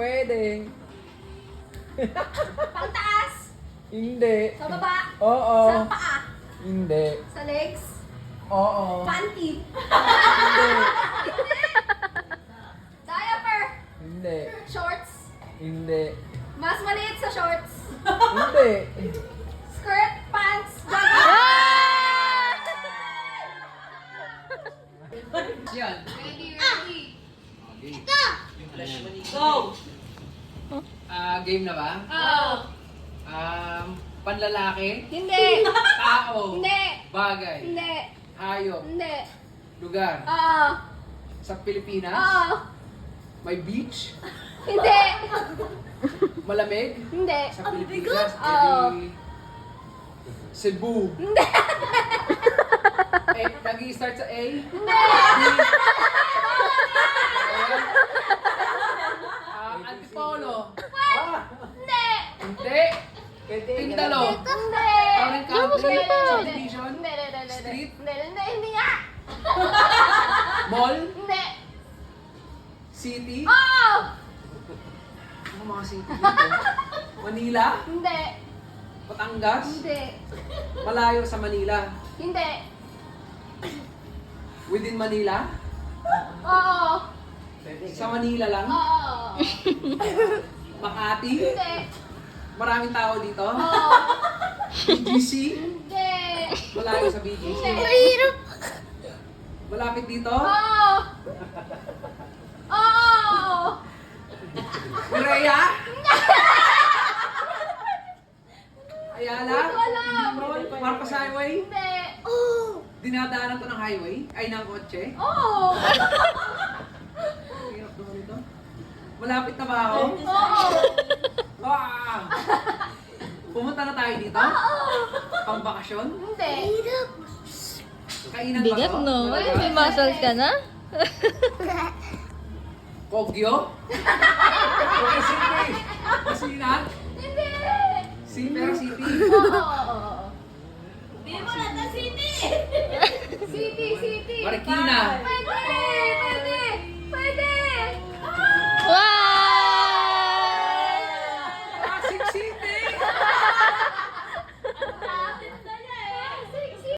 Pwede. Pangtaas. Hindi. Sa baba. Oo. Sa paa. Hindi. Sa legs. Oo. Panty. Hindi. Diaper. Hindi. Shorts. Hindi. Mas maliit sa shorts. Hindi. Skirt, pants, jogging. Yan. Ready, ready. Go! Game na ba? Oo. Panlalaki, Hindi. tao, Hindi. bagay, Hindi. hayop, Hindi. lugar. Oo. Sa Pilipinas, Oo. may beach, Hindi. malamig. Hindi. Sa Pilipinas, Oo. edi Cebu. Hindi. Nag-i-start sa A. Hindi. Antipolo. Hindi. Hindi. Tindalo. Hindi. Foreign country. Subdivision. Hindi. Street. Hindi nga. Mall. Hindi. City. Oo. Ano mga city dito? Manila. Hindi. Batangas. Hindi. Malayo sa Manila. Hindi. Within Manila. Oo. Sa Manila lang. Oo. Makati. Hindi. Maraming tao dito. Oo. BGC. Hindi. Malayo sa BGC. Hindi. Malapit dito. Oo. Oo. Korea. Ayala. Hindi ko alam. Marcos Highway. Hindi. Dinadaanan ko ng highway. Ay, ng kotse. Oo. Hirap naman ito. Malapit na ba ako? Oo. Wow! Pumunta na tayo dito? Oo. Pang bakasyon? Hindi. Kainan ba Bigat, to? no? May muscles ka na? Kogyo? Okay, city. Masinan? Hindi. Pero city. Oo. Di mo na City. City. Marikina. Pwede.